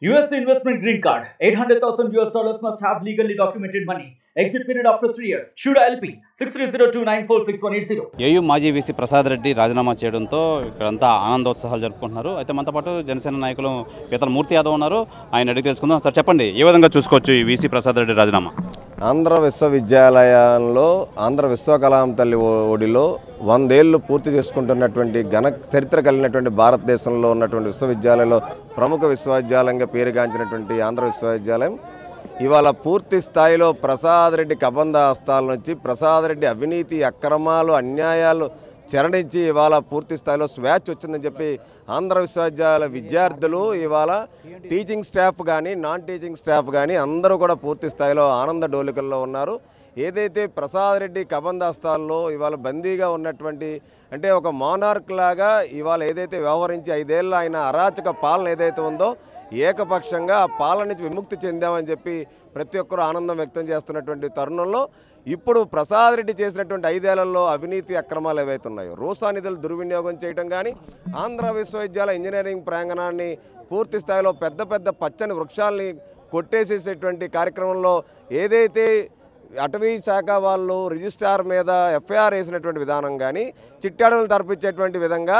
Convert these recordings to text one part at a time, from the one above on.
US investment green card. $800,000 must have legally documented money. Exit period after 3 years. Shuda LP 6302946180. AU మాజీ VC Prasad Reddy రాజీనామా చేయడంతో ఇక్కడంతా ఆనందోత్సాహాలు జరుపుకుంటున్నారు. అయితే మనతో పాటు జనసేన నాయకులు పీతల మూర్తి యాదవ్ ఉన్నారు. ఆయన అడిగి తెలుసుకుందాం. సార్ చెప్పండి, ఏ విధంగా చూసుకోవచ్చు ఈ వీసీ ప్రసాద్ రెడ్డి రాజీనామా? ఆంధ్ర విశ్వవిద్యాలయంలో ఆంధ్ర విశ్వకలాం తల్లి ఒడిలో 100 ఏళ్ళు పూర్తి చేసుకుంటున్నటువంటి ఘన చరిత్ర కలిగినటువంటి భారతదేశంలో ఉన్నటువంటి విశ్వవిద్యాలయంలో ప్రముఖ విశ్వవిద్యాలయంగా పేరుగాంచినటువంటి ఆంధ్ర విశ్వవిద్యాలయం ఇవాళ పూర్తి స్థాయిలో ప్రసాద్ రెడ్డి కబంధ హస్తాల నుంచి ప్రసాద్ రెడ్డి అవినీతి అక్రమాలు అన్యాయాలు చెరణించి ఇవాళ పూర్తి స్థాయిలో స్వేచ్ఛ వచ్చిందని చెప్పి ఆంధ్ర విశ్వవిద్యాలయ విద్యార్థులు ఇవాళ టీచింగ్ స్టాఫ్ కానీ నాన్ టీచింగ్ స్టాఫ్ కానీ అందరూ కూడా పూర్తి స్థాయిలో ఆనంద డోలికల్లో ఉన్నారు. ఏదైతే ప్రసాద్ రెడ్డి కబంధాస్తాల్లో ఇవాళ బందీగా ఉన్నటువంటి అంటే ఒక మానార్క్ లాగా ఇవాళ ఏదైతే వ్యవహరించి 5 ఏళ్ళ ఆయన అరాచక పాలన ఏదైతే ఉందో ఏకపక్షంగా ఆ పాలన నుంచి విముక్తి చెందామని చెప్పి ప్రతి ఒక్కరూ ఆనందం వ్యక్తం చేస్తున్నటువంటి తరుణంలో ఇప్పుడు ప్రసాద్ రెడ్డి చేసినటువంటి 5 ఏళ్లలో అవినీతి అక్రమాలు ఏవైతే ఉన్నాయో రోసా నిధులు దుర్వినియోగం చేయడం కానీ ఆంధ్ర విశ్వవిద్యాలయ ఇంజనీరింగ్ ప్రాంగణాన్ని పూర్తి స్థాయిలో పెద్ద పెద్ద పచ్చని వృక్షాలని కొట్టేసేసేటువంటి కార్యక్రమంలో ఏదైతే అటవీ శాఖ వాళ్ళు రిజిస్ట్రార్ మీద ఎఫ్ఐఆర్ వేసినటువంటి విధానం కానీ చిట్టాడలు తరపించేటువంటి విధంగా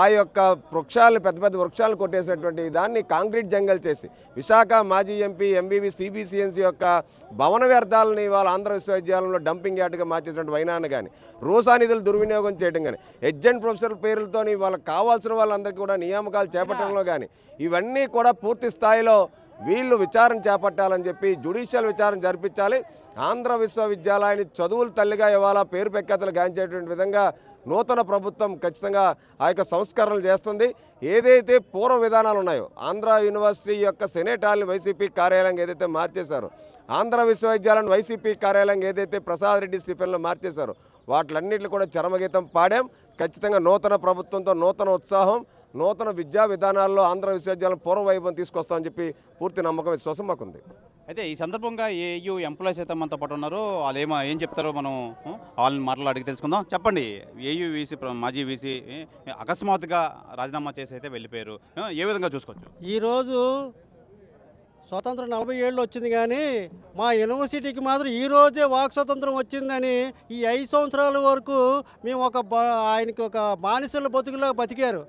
ఆ యొక్క వృక్షాలను పెద్ద పెద్ద వృక్షాలను కొట్టేసినటువంటి దాన్ని కాంక్రీట్ జంగల్ చేసి విశాఖ మాజీ ఎంపీ ఎంవివి సిబిసిఎన్సి యొక్క భవన వ్యర్థాలని వాళ్ళ ఆంధ్ర విశ్వవిద్యాలయంలో డంపింగ్ యార్డ్గా మార్చేసినటువంటి వైనాన్ని కానీ రోసా నిధులు దుర్వినియోగం చేయడం కానీ ఎడ్జెంట్ ప్రొఫెసర్ పేర్లతో వాళ్ళకి కావాల్సిన వాళ్ళందరికీ కూడా నియామకాలు చేపట్టడంలో కానీ ఇవన్నీ కూడా పూర్తి స్థాయిలో వీళ్ళు విచారణ చేపట్టాలని చెప్పి జ్యుడిషియల్ విచారణ జరిపించాలి. ఆంధ్ర విశ్వవిద్యాలయాన్ని చదువుల తల్లిగా ఇవాళ పేరు ప్రఖ్యాతలు గాంచేటువంటి విధంగా నూతన ప్రభుత్వం ఖచ్చితంగా ఆ యొక్క సంస్కరణలు చేస్తుంది. ఏదైతే పూర్వ విధానాలు ఉన్నాయో ఆంధ్ర యూనివర్సిటీ యొక్క సెనేట్ హాల్ని వైసీపీ కార్యాలయంగా ఏదైతే మార్చేశారో ఆంధ్ర విశ్వవిద్యాలయం వైసీపీ కార్యాలయంగా ఏదైతే ప్రసాద్ రెడ్డి స్టీఫెన్లో మార్చేశారో వాటిలన్నింటినీ కూడా చరమగీతం పాడాం. ఖచ్చితంగా నూతన ప్రభుత్వంతో నూతన ఉత్సాహం నూతన విద్యా విధానాల్లో ఆంధ్ర విశ్వవిద్యాలయం పూర్వవైభవం తీసుకొస్తామని చెప్పి పూర్తి నమ్మకం విశ్వాసం మాకుంది. అయితే ఈ సందర్భంగా ఏయూ ఎంప్లాయీస్ అయితే మనతో పాటు ఉన్నారో వాళ్ళు ఏం చెప్తారో మనం వాళ్ళని మాటలు అడిగి తెలుసుకుందాం. చెప్పండి, ఏయూ వీసీ మాజీ వీసీ అకస్మాత్తుగా రాజీనామా చేసి అయితే వెళ్ళిపోయారు, ఏ విధంగా చూసుకోవచ్చు? ఈరోజు స్వతంత్రం 40 ఏళ్ళు వచ్చింది కానీ మా యూనివర్సిటీకి మాత్రం ఈరోజే వాక్ స్వతంత్రం వచ్చిందని ఈ 5 సంవత్సరాల వరకు మేము ఆయనకి ఒక బానిసల బతుకులా బతికారు.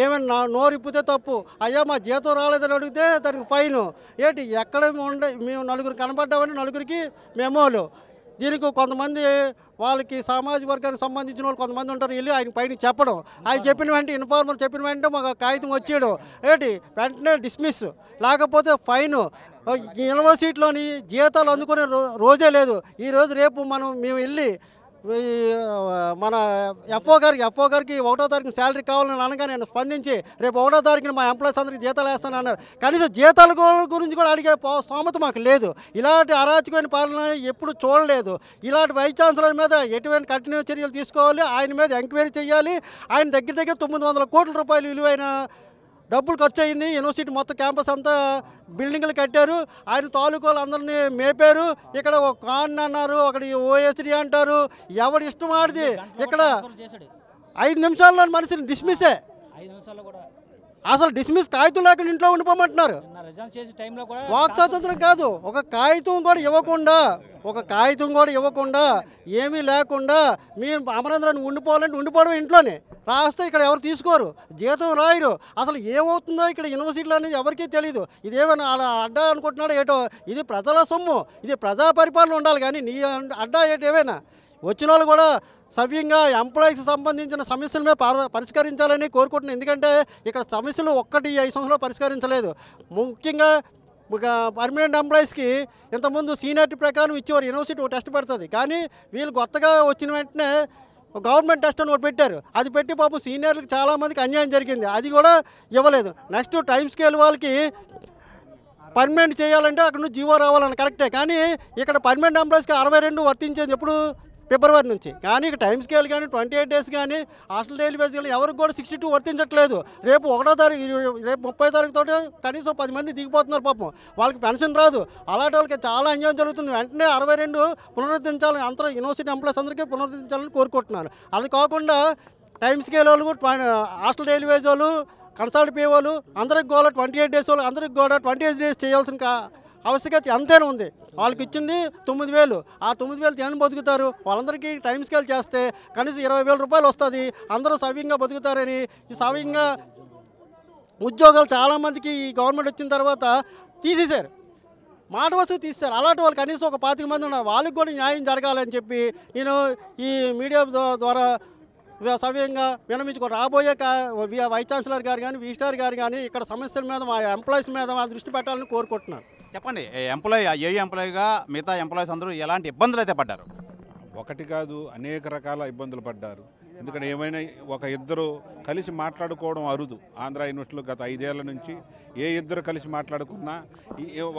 ఏమైనా నోరిప్పితే తప్పు, అయ్యా మా జీతం రాలేదని అడిగితే దానికి ఫైను ఏంటి ఎక్కడ మేము నలుగురు కనపడ్డామని నలుగురికి మెమోలు. దీనికి కొంతమంది వాళ్ళకి సామాజిక వర్గానికి సంబంధించిన వాళ్ళు కొంతమంది ఉంటారు, వెళ్ళి ఆయన పైన చెప్పడం, ఆయన చెప్పిన వెంటనే ఇన్ఫార్మర్ చెప్పిన వెంటనే మాకు కాగితం వచ్చేయడం ఏంటి వెంటనే డిస్మిస్ లేకపోతే ఫైను. యూనివర్సిటీలోని జీతాలు అందుకునే రోజే లేదు. ఈరోజు రేపు మేము వెళ్ళి మన ఎఫ్ఓ గారికి 1వ తారీఖున శాలరీ కావాలని అనగా నేను స్పందించి రేపు 1వ తారీఖున మా ఎంప్లాయీస్ అందరికీ జీతాలు వేస్తాను అన్నారు. కనీసం జీతాల గురించి కూడా అడిగే స్తోమత మాకు లేదు. ఇలాంటి అరాచకమైన పాలన ఎప్పుడు చూడలేదు. ఇలాంటి వైస్ ఛాన్సలర్ మీద ఎటువంటి కఠిన చర్యలు తీసుకోవాలి, ఆయన మీద ఎంక్వైరీ చేయాలి. ఆయన దగ్గర 900 కోట్ల రూపాయలు విలువైన డబ్బులు ఖర్చు అయింది. యూనివర్సిటీ మొత్తం క్యాంపస్ అంతా బిల్డింగ్లు కట్టారు, ఆయన తాలూకాలు అందరినీ మేపారు. ఇక్కడ ఒక కాన్ అన్నారు, ఒకటి ఓఎస్డి అంటారు, ఎవరి ఇష్టం ఆడిది. ఇక్కడ 5 నిమిషాల్లో మనిషిని డిస్మిస్సే, అసలు డిస్మిస్ కాగితం లేకుండా ఇంట్లో ఉండిపోమంటున్నారు. వాక్ స్వాతంత్రం కాదు, ఒక కాగితం కూడా ఇవ్వకుండా ఏమీ లేకుండా మేము అమరేంద్రాన్ని ఉండిపోవడం ఇంట్లోనే రాస్తే ఇక్కడ ఎవరు తీసుకోరు, జీతం రాయరు. అసలు ఏమవుతుందో ఇక్కడ యూనివర్సిటీలో అనేది ఎవరికీ తెలియదు. ఇదేమైనా అలా అడ్డా అనుకుంటున్నాడు ఏటో, ఇది ప్రజల సొమ్ము, ఇది ప్రజా పరిపాలన ఉండాలి కానీ నీ అడ్డా ఏమైనా వచ్చిన వాళ్ళు కూడా సవ్యంగా ఎంప్లాయీస్కి సంబంధించిన సమస్యల మీద పరిష్కరించాలని కోరుకుంటున్నాను. ఎందుకంటే ఇక్కడ సమస్యలు 5 సంవత్సరాలు పరిష్కరించలేదు. ముఖ్యంగా పర్మనెంట్ ఎంప్లాయీస్కి ఇంతకుముందు సీనియారిటీ ప్రకారం ఇచ్చేవారు, యూనివర్సిటీ ఒక టెస్ట్ పెడుతుంది. కానీ వీళ్ళు కొత్తగా వచ్చిన వెంటనే గవర్నమెంట్ టెస్ట్ అని ఒకటి పెట్టారు. అది పెట్టి పాపం సీనియర్లకు చాలామందికి అన్యాయం జరిగింది, అది కూడా ఇవ్వలేదు. నెక్స్ట్ టైం స్కేల్ వాళ్ళకి పర్మనెంట్ చేయాలంటే అక్కడ నుంచి జీవో రావాలని కరెక్టే, కానీ ఇక్కడ పర్మనెంట్ ఎంప్లాయీస్కి 62 వర్తించేది ఎప్పుడు ఫిబ్రవరి నుంచి. కానీ ఇక టైం స్కేల్ కానీ 28 డేస్ కానీ హాస్టల్ డైలీ వేజ్ కానీ ఎవరికి కూడా 62 వర్తించట్లేదు. రేపు 1వ తారీఖు రేపు 30 తారీఖుతో కనీసం 10 మంది దిగిపోతున్నారు పాపం, వాళ్ళకి పెన్షన్ రాదు. అలాంటి వాళ్ళకి చాలా అన్యాయం జరుగుతుంది. వెంటనే 62 పునరుద్ధరించాలని అందరూ యూనివర్సిటీ ఎంప్లాయీస్ అందరికీ పునరుద్ధరించాలని కోరుకుంటున్నాను. అది కాకుండా టైం స్కేల్ వాళ్ళు హాస్టల్ డైలీ వేజ్ వాళ్ళు కన్సల్ట్ పే వాళ్ళు అందరికి కూడా 28 డేస్ వాళ్ళు అందరికి కూడా 28 డేస్ చేయాల్సిన ఆవశ్యకత ఎంతైనా ఉంది. వాళ్ళకి ఇచ్చింది 9,000. ఆ 9,000 ఏమైనా బతుకుతారు? వాళ్ళందరికీ టైం స్కేల్ చేస్తే కనీసం 20,000 రూపాయలు వస్తుంది. అందరూ సవ్యంగా బతుకుతారని ఈ సవ్యంగా ఉద్యోగాలు చాలామందికి ఈ గవర్నమెంట్ వచ్చిన తర్వాత తీసేశారు. మాట వస్తూ తీసేశారు. అలాంటి వాళ్ళు కనీసం ఒక 25 మంది ఉన్నారు. వాళ్ళకి కూడా న్యాయం జరగాలని చెప్పి నేను ఈ మీడియా ద్వారా సవ్యంగా వినమించుకో రాబోయే వైస్ ఛాన్సలర్ గారు కానీ విజిస్టార్ గారు కానీ ఇక్కడ సమస్యల మీద మా ఎంప్లాయీస్ మీద మా దృష్టి పెట్టాలని కోరుకుంటున్నాను. చెప్పండి, ఎంప్లాయీగా మిగతా ఎంప్లాయీస్ అందరూ ఎలాంటి ఇబ్బందులు అయితే పడ్డారు? ఒకటి కాదు, అనేక రకాల ఇబ్బందులు పడ్డారు. ఎందుకంటే ఏమైనా ఒక ఇద్దరు కలిసి మాట్లాడుకోవడం అరుదు. ఆంధ్ర యూనివర్సిటీలో గత 5 ఏళ్ల నుంచి ఇద్దరు కలిసి మాట్లాడుకున్నా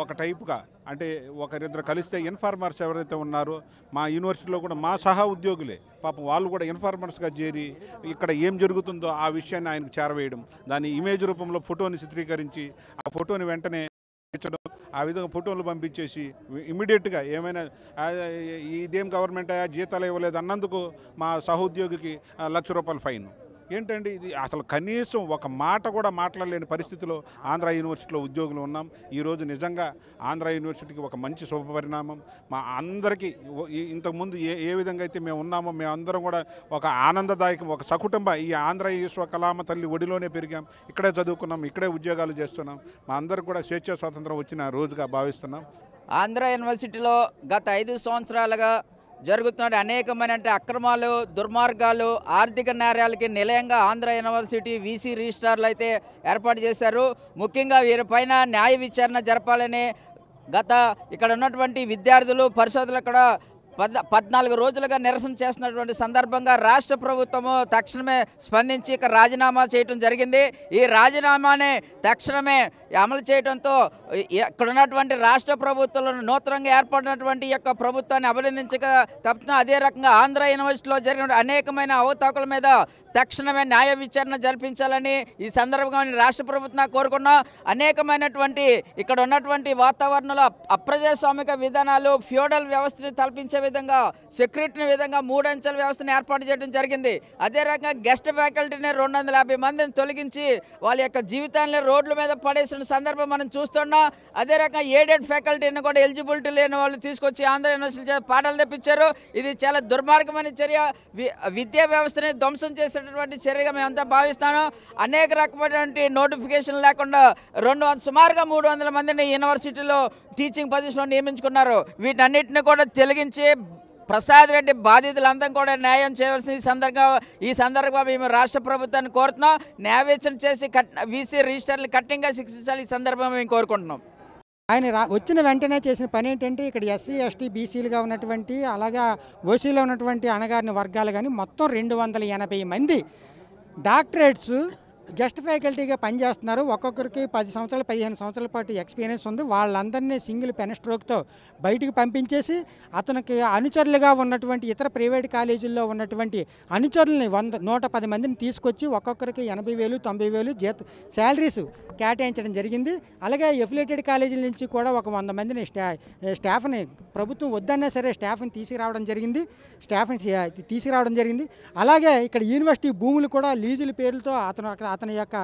ఒక టైపుగా, అంటే ఒకరిద్దరు కలిస్తే ఇన్ఫార్మర్స్ ఎవరైతే ఉన్నారో మా యూనివర్సిటీలో కూడా మా సహా ఉద్యోగులే పాపం వాళ్ళు కూడా ఇన్ఫార్మర్స్గా చేరి ఇక్కడ ఏం జరుగుతుందో ఆ విషయాన్ని ఆయనకు చేరవేయడం, దాన్ని ఇమేజ్ రూపంలో ఫోటోని చిత్రీకరించి ఆ ఫోటోని వెంటనే ఆ విధంగా ఫోటోలు పంపించేసి ఇమ్మీడియట్గా ఏమైనా ఇదేం గవర్నమెంట్ జీతాలు ఇవ్వలేదు అన్నందుకు మా సహోద్యోగికి ₹1,00,000 ఫైన్. ఏంటండి ఇది? అసలు కనీసం ఒక మాట కూడా మాట్లాడలేని పరిస్థితిలో ఆంధ్ర యూనివర్సిటీలో ఉద్యోగులు ఉన్నాం. ఈరోజు నిజంగా ఆంధ్ర యూనివర్సిటీకి ఒక మంచి శుభపరిణామం. మా అందరికీ ఇంతకుముందు ఏ విధంగా అయితే మేము ఉన్నామో మేమందరం కూడా ఒక ఆనందదాయకం, ఒక సకుటుంబ ఈ ఆంధ్ర విశ్వకళామ తల్లి ఒడిలోనే పెరిగాం, ఇక్కడే చదువుకున్నాం, ఇక్కడే ఉద్యోగాలు చేస్తున్నాం. మా అందరికి కూడా స్వేచ్ఛా స్వాతంత్రం వచ్చిన రోజుగా భావిస్తున్నాం. ఆంధ్ర యూనివర్సిటీలో గత 5 సంవత్సరాలుగా జరుగుతున్న అనేకమైన అక్రమాలు, దుర్మార్గాలు, ఆర్థిక నేరాలకి నిలయంగా ఆంధ్ర యూనివర్సిటీ వీసీ రిజిస్ట్రార్లు అయితే ఏర్పాటు చేశారు. ముఖ్యంగా వీరిపైన న్యాయ విచారణ జరపాలని ఇక్కడ ఉన్నటువంటి విద్యార్థులు, పరిశోధకులు కూడా 14 రోజులుగా నిరసన చేస్తున్నటువంటి సందర్భంగా రాష్ట్ర ప్రభుత్వము తక్షణమే స్పందించి ఇక రాజీనామా చేయడం జరిగింది. ఈ రాజీనామాని తక్షణమే అమలు చేయడంతో ఇక్కడ ఉన్నటువంటి రాష్ట్ర ప్రభుత్వాలను నూతనంగా ఏర్పడినటువంటి యొక్క ప్రభుత్వాన్ని అభినందించక తప్పుతున్నా. అదే రకంగా ఆంధ్ర యూనివర్సిటీలో జరిగిన అనేకమైన అవతాకుల మీద తక్షణమే న్యాయ విచారణ జరిపించాలని ఈ సందర్భంగా రాష్ట్ర ప్రభుత్వం కోరుకున్నా. అనేకమైనటువంటి ఇక్కడ ఉన్నటువంటి వాతావరణంలో అప్రజాస్వామిక విధానాలు, ఫ్యూడల్ వ్యవస్థను తలపించే విధంగా, సెక్యూరిటీ విధంగా 3 అంచెల వ్యవస్థను ఏర్పాటు చేయడం జరిగింది. అదే రకంగా గెస్ట్ ఫ్యాకల్టీని 250 మందిని తొలగించి వాళ్ళ యొక్క జీవితాన్ని రోడ్ల మీద పడేసిన సందర్భం మనం చూస్తున్నాం. అదే రకంగా ఎయిడెడ్ ఫ్యాకల్టీని కూడా ఎలిజిబిలిటీ లేని వాళ్ళు తీసుకొచ్చి ఆంధ్ర యూనివర్సిటీ పాఠాలు తెప్పించారు. ఇది చాలా దుర్మార్గమైన చర్య, విద్యా వ్యవస్థని ధ్వంసం చేసేటటువంటి చర్యగా మేమంతా భావిస్తాను. అనేక రకమైనటువంటి నోటిఫికేషన్ లేకుండా సుమారుగా 300 మందిని యూనివర్సిటీలో టీచింగ్ పొజిషన్లో నియమించుకున్నారు. వీటన్నిటిని కూడా తొలగించి ప్రసాద్ రెడ్డి బాధితులందరం కూడా న్యాయం చేయవలసిన ఈ సందర్భంగా మేము రాష్ట్ర ప్రభుత్వాన్ని కోరుతున్నాం. న్యాయ విచారణ చేసి వీసీ రిజిస్టర్లు కఠినంగా శిక్షించాలి ఈ సందర్భంగా మేము కోరుకుంటున్నాం. ఆయన వచ్చిన వెంటనే చేసిన పని ఏంటంటే ఇక్కడ ఎస్సీ, ఎస్టీ, బీసీలుగా ఉన్నటువంటి అలాగా ఓసీలో ఉన్నటువంటి అణగారిన వర్గాలు కానీ మొత్తం 280 మంది డాక్టరేట్స్ గెస్ట్ ఫ్యాకల్టీగా పనిచేస్తున్నారు. ఒక్కొక్కరికి 10 సంవత్సరాలు 15 సంవత్సరాల పాటు ఎక్స్పీరియన్స్ ఉంది. వాళ్ళందరినీ సింగిల్ పెన్ స్ట్రోక్తో బయటికి పంపించేసి అతనికి అనుచరులుగా ఉన్నటువంటి ఇతర ప్రైవేట్ కాలేజీల్లో ఉన్నటువంటి అనుచరులని 110 మందిని తీసుకొచ్చి ఒక్కొక్కరికి 80,000, 90,000 శాలరీస్ కేటాయించడం జరిగింది. అలాగే ఎఫిలియేటెడ్ కాలేజీల నుంచి కూడా ఒక 100 మందిని స్టాఫ్ని ప్రభుత్వం వద్దన్నా సరే స్టాఫ్ని తీసుకురావడం జరిగింది. అలాగే ఇక్కడ యూనివర్సిటీ భూములు కూడా లీజుల పేర్లతో అతని యొక్క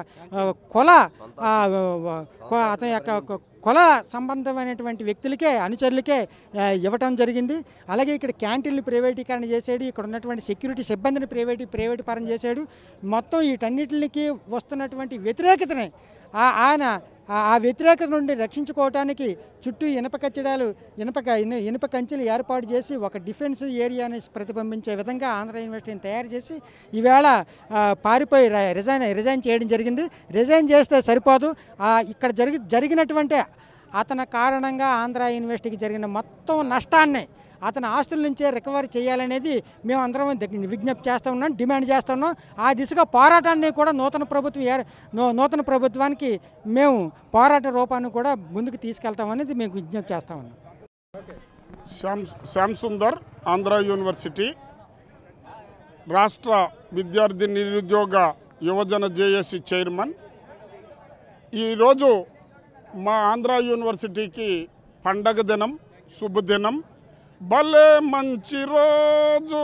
కుల సంబంధమైనటువంటి వ్యక్తులకే, అనుచరులకే ఇవ్వటం జరిగింది. అలాగే ఇక్కడ క్యాంటీన్లు ప్రైవేటీకరణ చేశాడు. ఇక్కడ ఉన్నటువంటి సెక్యూరిటీ సిబ్బందిని ప్రైవేట్ పరం చేశాడు. మొత్తం వీటన్నిటికి వస్తున్నటువంటి వ్యతిరేకతని ఆయన ఆ వ్యతిరేకత నుండి రక్షించుకోవటానికి చుట్టూ ఇనుప కంచెలు ఏర్పాటు చేసి ఒక డిఫెన్స్ ఏరియాని ప్రతిబింబించే విధంగా ఆంధ్ర యూనివర్సిటీని తయారు చేసి ఈవేళ పారిపోయి రిజైన్ చేయడం జరిగింది. రిజైన్ చేస్తే సరిపోదు, ఇక్కడ జరిగినటువంటి అతని కారణంగా ఆంధ్ర యూనివర్సిటీకి జరిగిన మొత్తం నష్టాన్ని అతని ఆస్తుల నుంచే రికవరీ చేయాలనేది మేము అందరం విజ్ఞప్తి చేస్తూ ఉన్నాం, డిమాండ్ చేస్తున్నాం. ఆ దిశగా పోరాటాన్ని కూడా నూతన ప్రభుత్వానికి మేము పోరాట రూపాన్ని కూడా ముందుకు తీసుకెళ్తామనేది మేము విజ్ఞప్తి చేస్తా ఉన్నాం. శ్యామ్ సుందర్, ఆంధ్ర యూనివర్సిటీ రాష్ట్ర విద్యార్థి నిరుద్యోగ యువజన జేఏసీ చైర్మన్. ఈరోజు మా ఆంధ్ర యూనివర్సిటీకి పండగ దినం, శుభదినం. భలే మంచి రోజు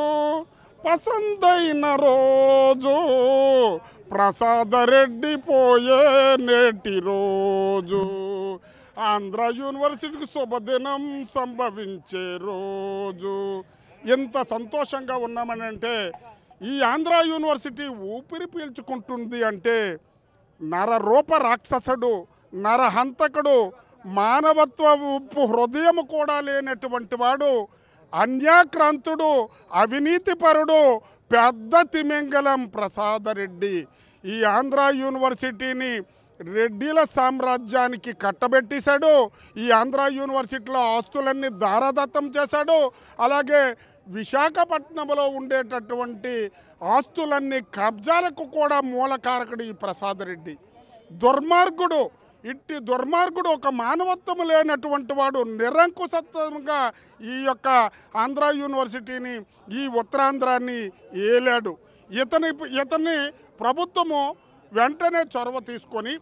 పసందైన రోజు ప్రసాదరెడ్డి పోయే నేటి రోజు, ఆంధ్ర యూనివర్సిటీకి శుభదినం సంభవించే రోజు. ఎంత సంతోషంగా ఉన్నామనంటే ఈ ఆంధ్ర యూనివర్సిటీ ఊపిరి పీల్చుకుంటుంది అంటే నరరూప రాక్షసుడు, నరహంతకుడు, మానవత్వ ఉప్పు హృదయం కూడా లేనటువంటి వాడు, అన్యాక్రాంతుడు, అవినీతిపరుడు, పెద్ద తిమింగలం ప్రసాదరెడ్డి ఈ ఆంధ్ర యూనివర్సిటీని రెడ్డిల సామ్రాజ్యానికి కట్టబెట్టేశాడు. ఈ ఆంధ్ర యూనివర్సిటీలో ఆస్తులన్నీ దారాదత్తం చేశాడు. అలాగే విశాఖపట్నంలో ఉండేటటువంటి ఆస్తులన్నీ కబ్జాలకు కూడా మూలకారకుడు ఈ ప్రసాదరెడ్డి. దుర్మార్గుడు, ఇట్టి దుర్మార్గుడు, ఒక మానవత్వం లేనటువంటి వాడు నిరంకుశత్వంగా ఈ యొక్క ఆంధ్ర యూనివర్సిటీని, ఈ ఉత్తరాంధ్రాన్ని ఏలాడు. ఇతన్ని ప్రభుత్వము వెంటనే చొరవ తీసుకొని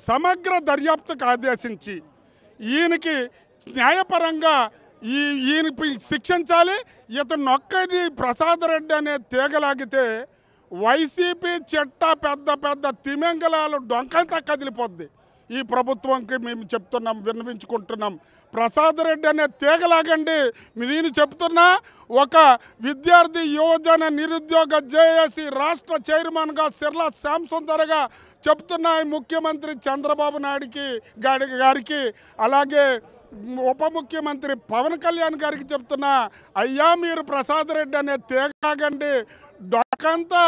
సమగ్ర దర్యాప్తుకు ఆదేశించి ఈయనకి న్యాయపరంగా ఈయన శిక్షించాలి. ఇతను నొక్కని ప్రసాదరెడ్డి అనే తీగలాగితే వైసీపీ చెట్ట పెద్ద పెద్ద తిమింగలాలు డొంకంతా కదిలిపోద్ది. ఈ ప్రభుత్వంకి మేము చెప్తున్నాం, విన్నవించుకుంటున్నాం, ప్రసాదరెడ్డి అనే తీగలాగండి. నేను చెప్తున్నా, ఒక విద్యార్థి యువజన నిరుద్యోగ జేఏసీ రాష్ట్ర చైర్మన్గా సిర్లా శ్యాంసుందరగా చెప్తున్నా ముఖ్యమంత్రి చంద్రబాబు నాయుడికి గారికి, అలాగే ఉప ముఖ్యమంత్రి పవన్ కళ్యాణ్ గారికి చెప్తున్నా, అయ్యా మీరు ప్రసాదరెడ్డి అనే తీగలాగండి. డొంకంతా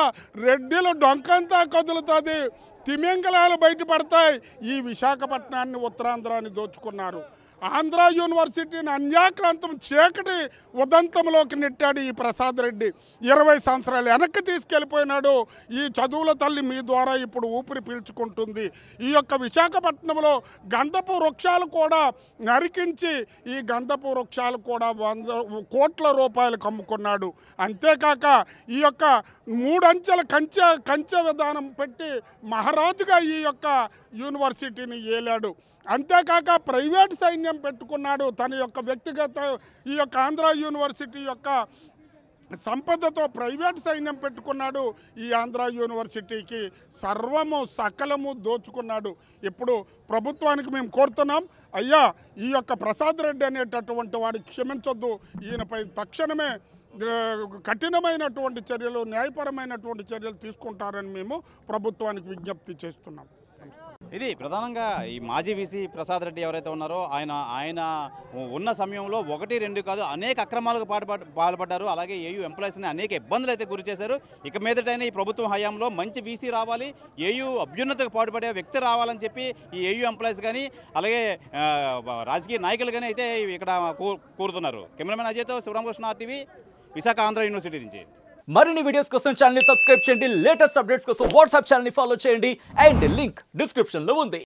రెడ్డిలు డొంకంతా కదులుతుంది, తిమింగలాలు బయటపడతాయి. ఈ విశాఖపట్నాన్ని, ఉత్తరాంధ్రాన్ని దోచుకున్నారు. ఆంధ్ర యూనివర్సిటీని అన్యాక్రాంతం చీకటి ఉదంతంలోకి నెట్టాడు ఈ ప్రసాదరెడ్డి. 20 సంవత్సరాలు వెనక్కి తీసుకెళ్ళిపోయినాడు. ఈ చదువుల తల్లి మీ ద్వారా ఇప్పుడు ఊపిరి పీల్చుకుంటుంది. ఈ యొక్క విశాఖపట్నంలో గంధపు వృక్షాలు కూడా నరికించి ఈ గంధపు వృక్షాలు కూడా 100 కోట్ల రూపాయలకు అమ్ముకున్నాడు. అంతేకాక ఈ యొక్క 3 అంచెల కంచె విధానం పెట్టి మహారాజుగా ఈ యొక్క యూనివర్సిటీని ఏలాడు. అంతేకాక ప్రైవేట్ సైన్యం పెట్టుకున్నాడు. తన యొక్క వ్యక్తిగత ఈ యొక్క ఆంధ్ర యూనివర్సిటీ యొక్క సంపదతో ప్రైవేట్ సైన్యం పెట్టుకున్నాడు. ఈ ఆంధ్ర యూనివర్సిటీకి సర్వము సకలము దోచుకున్నాడు. ఇప్పుడు ప్రభుత్వానికి మేము కోరుతున్నాం, అయ్యా ఈ యొక్క ప్రసాదరెడ్డి అనేటటువంటి వాడిని క్షమించొద్దు. ఈయనపై తక్షణమే కఠినమైనటువంటి చర్యలు, న్యాయపరమైనటువంటి చర్యలు తీసుకుంటారని మేము ప్రభుత్వానికి విజ్ఞప్తి చేస్తున్నాం. ఇది ప్రధానంగా ఈ మాజీ వీసీ ప్రసాదరెడ్డి ఎవరైతే ఉన్నారో ఆయన ఉన్న సమయంలో 1, 2 కాదు అనేక అక్రమాలకు పాల్పడ్డారు. అలాగే ఏయూ ఎంప్లాయీస్ని అనేక ఇబ్బందులు అయితే గురి చేశారు. ఇక మీదటైనా ఈ ప్రభుత్వం హయాంలో మంచి వీసీ రావాలి, ఏయూ అభ్యున్నతకు పాటుపడే వ్యక్తి రావాలని చెప్పి ఈ ఏయూ ఎంప్లాయీస్ కానీ అలాగే రాజకీయ నాయకులు కానీ అయితే ఇక్కడ కోరుతున్నారు. కెమెరామెన్ అజయ్తో శివరామకృష్ణ RTV, విశాఖ ఆంధ్ర యూనివర్సిటీ నుంచి. మరిన్ని వీడియోస్ కోసం ఛానల్ ని సబ్స్క్రైబ్ చేయండి, లేటెస్ట్ అప్డేట్స్ కోసం వాట్సాప్ ఛానల్ ని ఫాలో చేయండి, అండ్ లింక్ డిస్క్రిప్షన్ లో ఉంది.